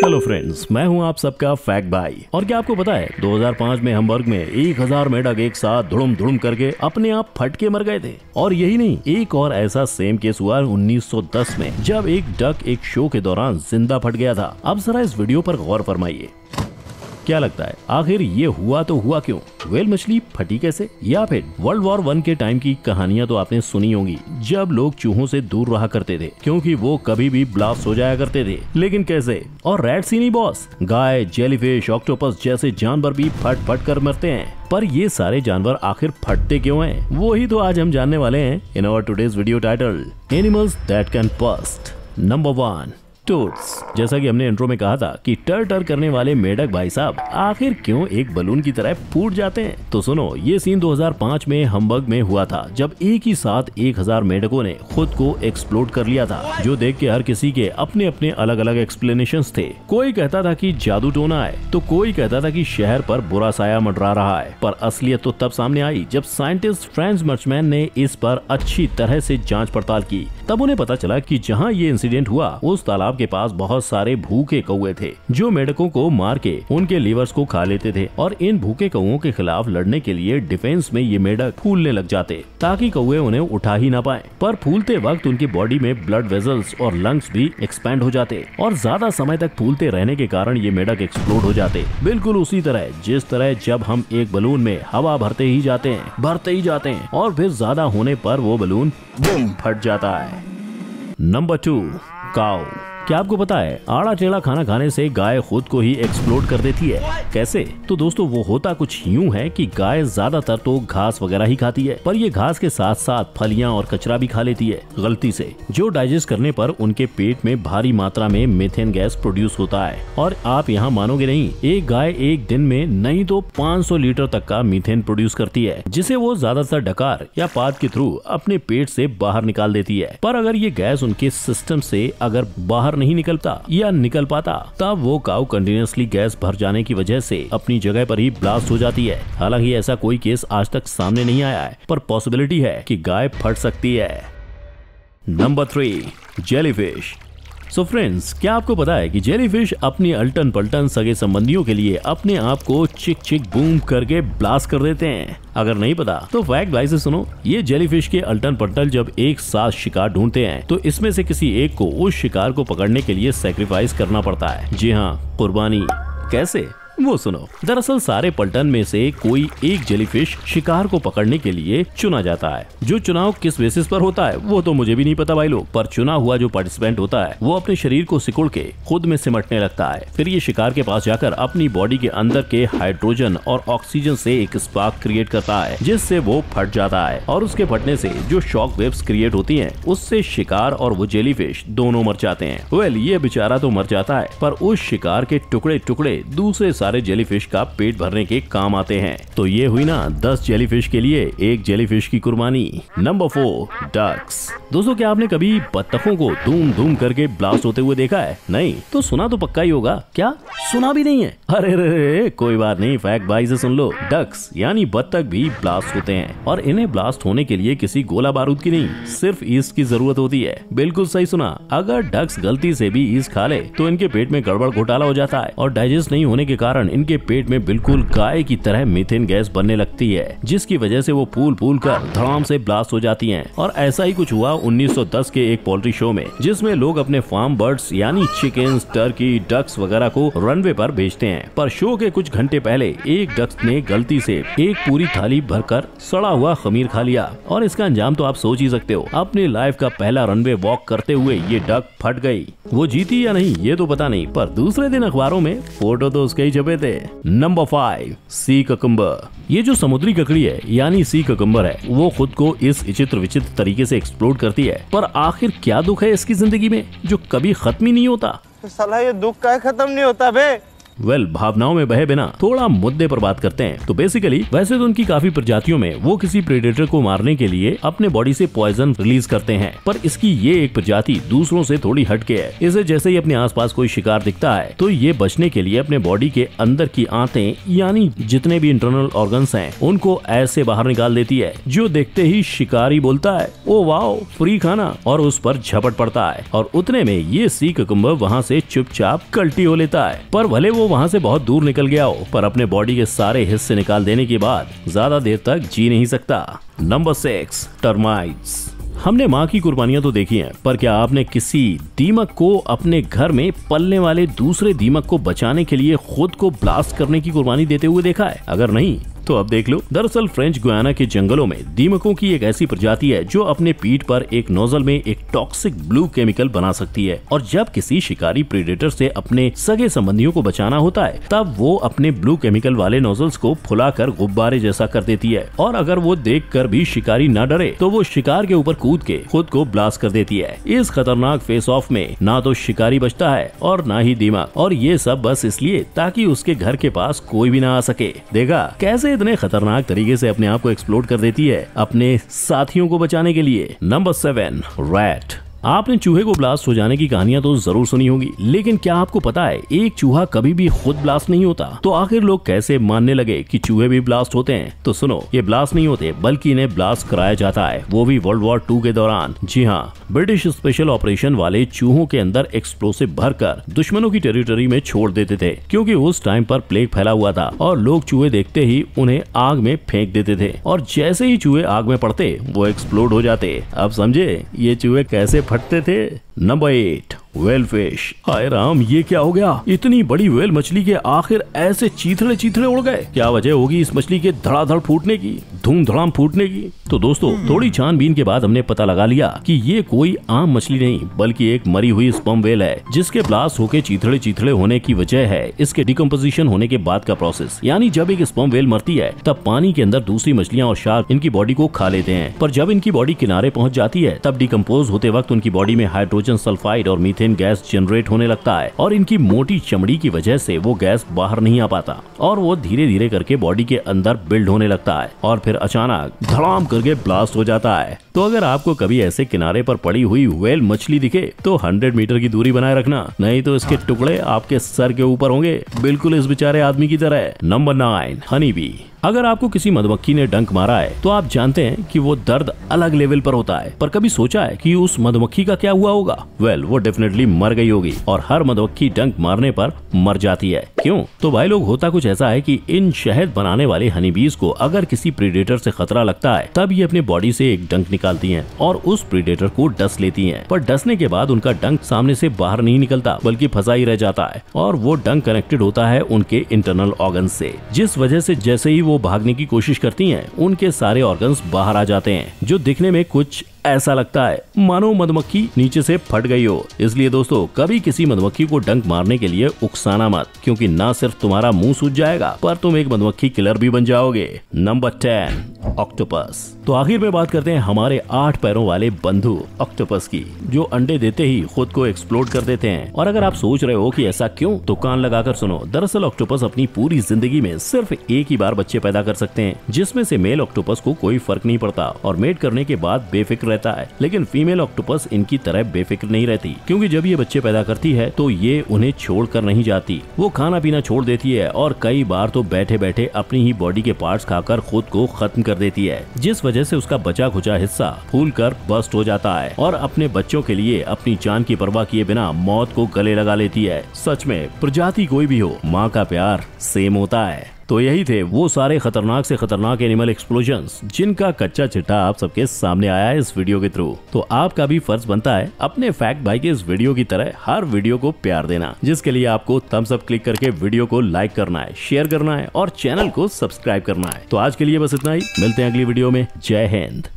Hello friends, मैं हूं आप सबका फैक्ट भाई। और क्या आपको पता है 2005 में हम्बर्ग में 1000 मेढक एक साथ धुड़ुम धुड़ुम करके अपने आप फट के मर गए थे। और यही नहीं, एक और ऐसा सेम केस हुआ 1910 में, जब एक डक एक शो के दौरान जिंदा फट गया था। अब जरा इस वीडियो पर गौर फरमाइए, क्या लगता है आखिर ये हुआ तो हुआ क्यों? व्हेल मछली फटी कैसे? या फिर वर्ल्ड वॉर 1 के टाइम की कहानियां तो आपने सुनी होंगी, जब लोग चूहों से दूर रहा करते थे क्योंकि वो कभी भी ब्लास्ट हो जाया करते थे। लेकिन कैसे? और रैट्स ही नहीं बॉस, गाय, जेलीफिश, ऑक्टोपस जैसे जानवर भी फट फट कर मरते हैं। पर ये सारे जानवर आखिर फटते क्यों हैं? वही तो आज हम जानने वाले हैं in our today's video title, animals that can burst. Number 1, toads. जैसा कि हमने इंट्रो में कहा था कि टर टर करने वाले मेढक भाई साहब आखिर क्यों एक बलून की तरह फूट जाते हैं? तो सुनो, ये सीन 2005 में हम्बर्ग में हुआ था, जब एक ही साथ 1000 मेढकों ने खुद को एक्सप्लोड कर लिया था, जो देख के हर किसी के अपने अपने अलग अलग एक्सप्लेनेशंस थे। कोई कहता था कि जादू टोना है, तो कोई कहता था कि शहर पर बुरा साया मंडरा रहा है। पर असलियत तो तब सामने आई जब साइंटिस्ट फ्रांस मर्चमैन ने इस पर अच्छी तरह से जांच पड़ताल की। तब उन्हें पता चला कि जहां ये इंसिडेंट हुआ उस तालाब के पास बहुत सारे भूखे कौवे थे, जो मेढकों को मार के उनके लीवर्स को खा लेते थे। और इन भूखे कौवों के खिलाफ लड़ने के लिए डिफेंस में ये मेढक फूलने लग जाते, ताकि कौवे उन्हें उठा ही ना पाए। पर फूलते वक्त उनकी बॉडी में ब्लड वेजल्स और लंग्स भी एक्सपैंड हो जाते, और ज्यादा समय तक फूलते रहने के कारण ये मेढक एक्सप्लोड हो जाते। बिल्कुल उसी तरह जिस तरह जब हम एक बलून में हवा भरते ही जाते हैं और फिर ज्यादा होने पर वो बलून बूम फट जाता है। नंबर 2, काऊ। क्या आपको पता है आड़ा टेढ़ा खाना खाने से गाय खुद को ही एक्सप्लोड कर देती है? कैसे? तो दोस्तों वो होता कुछ यूं है कि गाय ज्यादातर तो घास वगैरह ही खाती है, पर ये घास के साथ साथ फलियां और कचरा भी खा लेती है गलती से, जो डाइजेस्ट करने पर उनके पेट में भारी मात्रा में मीथेन गैस प्रोड्यूस होता है। और आप यहाँ मानोगे नहीं, एक गाय एक दिन में नहीं तो 500 लीटर तक का मीथेन प्रोड्यूस करती है, जिसे वो ज्यादातर डकार या पाद के थ्रू अपने पेट से बाहर निकाल देती है। पर अगर ये गैस उनके सिस्टम से अगर बाहर नहीं निकल पाता, तब वो काऊ कंटिन्यूअसली गैस भर जाने की वजह से अपनी जगह पर ही ब्लास्ट हो जाती है। हालांकि ऐसा कोई केस आज तक सामने नहीं आया है, पर पॉसिबिलिटी है कि गाय फट सकती है। Number 3, jellyfish. सो फ्रेंड्स, क्या आपको पता है कि जेलीफिश अपनी अल्टन पल्टन सगे संबंधियों के लिए अपने आप को चिक चिक बूम करके ब्लास्ट कर देते हैं? अगर नहीं पता तो फैक्ट भाई से सुनो। ये जेलीफिश के अल्टन पल्टन जब एक साथ शिकार ढूंढते हैं तो इसमें से किसी एक को उस शिकार को पकड़ने के लिए सैक्रिफाइस करना पड़ता है। जी हाँ, कुर्बानी। कैसे? वो सुनो। दरअसल सारे पल्टन में से कोई एक जेलीफिश शिकार को पकड़ने के लिए चुना जाता है। जो चुनाव किस बेसिस पर होता है वो तो मुझे भी नहीं पता भाई लोग, पर चुना हुआ जो पार्टिसिपेंट होता है वो अपने शरीर को सिकुड़ के खुद में सिमटने लगता है। फिर ये शिकार के पास जाकर अपनी बॉडी के अंदर के हाइड्रोजन और ऑक्सीजन से एक स्पार्क क्रिएट करता है, जिससे वो फट जाता है। और उसके फटने से जो शॉक वेव्स क्रिएट होती है, उससे शिकार और वो जेलीफिश दोनों मर जाते हैं। वेल, ये बेचारा तो मर जाता है, पर उस शिकार के टुकड़े टुकड़े दूसरे सारे जेलीफिश का पेट भरने के काम आते हैं। तो ये हुई ना 10 जेलीफिश के लिए एक जेलीफिश की कुर्बानी। Number 4, ducks. दोस्तों, क्या आपने कभी बत्तखों को धूम धूम करके ब्लास्ट होते हुए देखा है? नहीं तो सुना तो पक्का ही होगा। क्या सुना भी नहीं है? अरे रे, कोई बात नहीं, फैक्ट भाई से सुन लो। डक्स यानी बत्तख भी ब्लास्ट होते हैं, और इन्हें ब्लास्ट होने के लिए किसी गोला बारूद की नहीं, सिर्फ ईस्ट की जरूरत होती है। बिल्कुल सही सुना। अगर डक्स गलती से भी ईस्ट खा ले तो इनके पेट में गड़बड़ घोटाला हो जाता है, और डाइजेस्ट नहीं होने के कारण इनके पेट में बिल्कुल गाय की तरह मीथेन गैस बनने लगती है, जिसकी वजह से वो फूल फूल कर धड़ाम से ब्लास्ट हो जाती हैं। और ऐसा ही कुछ हुआ 1910 के एक पोल्ट्री शो में, जिसमें लोग अपने फार्म बर्ड्स यानी चिकन्स, टर्की, डक्स वगैरह को रनवे पर बेचते हैं। पर शो के कुछ घंटे पहले एक डक्स ने गलती से एक पूरी थाली भरकर सड़ा हुआ खमीर खा लिया, और इसका अंजाम तो आप सोच ही सकते हो। अपनी लाइफ का पहला रनवे वॉक करते हुए ये डक फट गई। वो जीती या नहीं ये तो पता नहीं, पर दूसरे दिन अखबारों में फोटो तो उसके ही छपे थे। नंबर 5, सी ककम्बर। ये जो समुद्री ककड़ी है यानी सी ककम्बर है, वो खुद को इस विचित्र विचित्र तरीके से एक्सप्लोड करती है। पर आखिर क्या दुख है इसकी जिंदगी में जो कभी खत्म ही नहीं होता? साला ये दुख का खत्म नहीं होता बे। वेल भावनाओं में बहे बिना थोड़ा मुद्दे पर बात करते हैं। तो बेसिकली वैसे तो उनकी काफी प्रजातियों में वो किसी प्रेडेटर को मारने के लिए अपने बॉडी से पॉइजन रिलीज करते हैं, पर इसकी ये एक प्रजाति दूसरों से थोड़ी हटके है। इसे जैसे ही अपने आसपास कोई शिकार दिखता है तो ये बचने के लिए अपने बॉडी के अंदर की आंतें यानी जितने भी इंटरनल ऑर्गन्स हैं उनको ऐसे बाहर निकाल देती है, जो देखते ही शिकारी बोलता है ओ वाओ फ्री खाना, और उस पर झपट पड़ता है। और उतने में ये सी कुकुम्बर वहाँ से चुपचाप कल्टी हो लेता है। पर भले वो वहाँ से बहुत दूर निकल गया हो, पर अपने बॉडी के सारे हिस्से निकाल देने के बाद ज्यादा देर तक जी नहीं सकता। Number 6, termites. हमने माँ की कुर्बानियां तो देखी हैं, पर क्या आपने किसी दीमक को अपने घर में पलने वाले दूसरे दीमक को बचाने के लिए खुद को ब्लास्ट करने की कुर्बानी देते हुए देखा है? अगर नहीं तो अब देख लो। दरअसल फ्रेंच गुयाना के जंगलों में दीमकों की एक ऐसी प्रजाति है जो अपने पीठ पर एक नोजल में एक टॉक्सिक ब्लू केमिकल बना सकती है, और जब किसी शिकारी प्रेडेटर से अपने सगे संबंधियों को बचाना होता है तब वो अपने ब्लू केमिकल वाले नोजल्स को फुलाकर गुब्बारे जैसा कर देती है। और अगर वो देखकर भी शिकारी न डरे तो वो शिकार के ऊपर कूद के खुद को ब्लास्ट कर देती है। इस खतरनाक फेस ऑफ में ना तो शिकारी बचता है और ना ही दीमक, और ये सब बस इसलिए ताकि उसके घर के पास कोई भी ना आ सके। देखा कैसे इतने खतरनाक तरीके से अपने आप को एक्सप्लोड कर देती है अपने साथियों को बचाने के लिए। Number 7, rat. आपने चूहे को ब्लास्ट हो जाने की कहानियां तो जरूर सुनी होगी, लेकिन क्या आपको पता है एक चूहा कभी भी खुद ब्लास्ट नहीं होता? तो आखिर लोग कैसे मानने लगे कि चूहे भी ब्लास्ट होते हैं? तो सुनो, ये ब्लास्ट नहीं होते बल्कि इन्हें ब्लास्ट कराया जाता है, वो भी वर्ल्ड वॉर 2 के दौरान। जी हाँ, ब्रिटिश स्पेशल ऑपरेशन वाले चूहों के अंदर एक्सप्लोसिव भरकर दुश्मनों की टेरिटरी में छोड़ देते थे, क्योंकि उस टाइम पर प्लेग फैला हुआ था और लोग चूहे देखते ही उन्हें आग में फेंक देते थे, और जैसे ही चूहे आग में पड़ते वो एक्सप्लोड हो जाते। अब समझे ये चूहे कैसे फटते थे। Number 8, whale fish. हाय राम, ये क्या हो गया? इतनी बड़ी वेल मछली के आखिर ऐसे चीथड़े चीथड़े उड़ गए? क्या वजह होगी इस मछली के धड़ाधड़ फूटने की, धूम धड़ाम फूटने की? तो दोस्तों थोड़ी छानबीन के बाद हमने पता लगा लिया कि ये कोई आम मछली नहीं बल्कि एक मरी हुई स्पर्म वेल है, जिसके ब्लास्ट होके चीथड़े चीथड़े होने की वजह है इसके डिकम्पोजिशन होने के बाद का प्रोसेस। यानी जब एक स्पर्म वेल मरती है तब पानी के अंदर दूसरी मछलियां और शार्क इनकी बॉडी को खा लेते हैं, पर जब इनकी बॉडी किनारे पहुंच जाती है तब डिकम्पोज होते वक्त उनकी बॉडी में हाइड्रोजन सल्फाइड और मीथेन गैस जनरेट होने लगता है, और इनकी मोटी चमड़ी की वजह से वो गैस बाहर नहीं आ पाता और वो धीरे धीरे करके बॉडी के अंदर बिल्ड होने लगता है और फिर अचानक धड़ाम करके ब्लास्ट हो जाता है। तो अगर आपको कभी ऐसे किनारे पर पड़ी हुई वेल मछली दिखे तो 100 मीटर की दूरी बनाए रखना, नहीं तो इसके टुकड़े आपके सर के ऊपर होंगे, बिल्कुल इस बेचारे आदमी की तरह। Number 9, honey bee. अगर आपको किसी मधुमक्खी ने डंक मारा है तो आप जानते हैं कि वो दर्द अलग लेवल पर होता है, पर कभी सोचा है कि उस मधुमक्खी का क्या हुआ होगा? वेल वो डेफिनेटली मर गई होगी, और हर मधुमक्खी डंक मारने पर मर जाती है। क्यों? तो भाई लोग होता कुछ ऐसा है कि इन शहद बनाने वाले हनीबीज को अगर किसी प्रीडेटर से खतरा लगता है तब ये अपने बॉडी से एक डंक निकालती हैं और उस प्रीडेटर को डस लेती हैं, पर डसने के बाद उनका डंक सामने से बाहर नहीं निकलता बल्कि फंसा ही रह जाता है, और वो डंक कनेक्टेड होता है उनके इंटरनल ऑर्गन से, जिस वजह से जैसे ही वो भागने की कोशिश करती हैं उनके सारे ऑर्गन्स बाहर आ जाते हैं, जो दिखने में कुछ ऐसा लगता है मानो मधुमक्खी नीचे से फट गई हो। इसलिए दोस्तों कभी किसी मधुमक्खी को डंक मारने के लिए उकसाना मत, क्योंकि ना सिर्फ तुम्हारा मुंह सूज जाएगा पर तुम एक मधुमक्खी किलर भी बन जाओगे। Number 10, octopus. तो आखिर में बात करते हैं हमारे 8 पैरों वाले बंधु ऑक्टोपस की, जो अंडे देते ही खुद को एक्सप्लोड कर देते हैं। और अगर आप सोच रहे हो कि ऐसा क्यों, तो कान लगाकर सुनो। दरअसल ऑक्टोपस अपनी पूरी जिंदगी में सिर्फ एक ही बार बच्चे पैदा कर सकते हैं, जिसमें से मेल ऑक्टोपस को कोई फर्क नहीं पड़ता और मेट करने के बाद बेफिक्र रहता है, लेकिन फीमेल ऑक्टोपस इनकी तरह बेफिक्र नहीं रहती, क्योंकि जब ये बच्चे पैदा करती है तो ये उन्हें छोड़कर नहीं जाती। वो खाना पीना छोड़ देती है और कई बार तो बैठे बैठे अपनी ही बॉडी के पार्ट्स खाकर खुद को खत्म कर देती है, जिस वजह से उसका बचा खुचा हिस्सा फूलकर बस्ट हो जाता है और अपने बच्चों के लिए अपनी जान की परवाह किए बिना मौत को गले लगा लेती है। सच में प्रजाति कोई भी हो, माँ का प्यार सेम होता है। तो यही थे वो सारे खतरनाक से खतरनाक एनिमल एक्सप्लोजन्स, जिनका कच्चा चिट्ठा आप सबके सामने आया है इस वीडियो के थ्रू। तो आपका भी फर्ज बनता है अपने फैक्ट भाई के इस वीडियो की तरह हर वीडियो को प्यार देना, जिसके लिए आपको थम्स अप क्लिक करके वीडियो को लाइक करना है, शेयर करना है और चैनल को सब्सक्राइब करना है। तो आज के लिए बस इतना ही, मिलते हैं अगली वीडियो में। जय हिंद।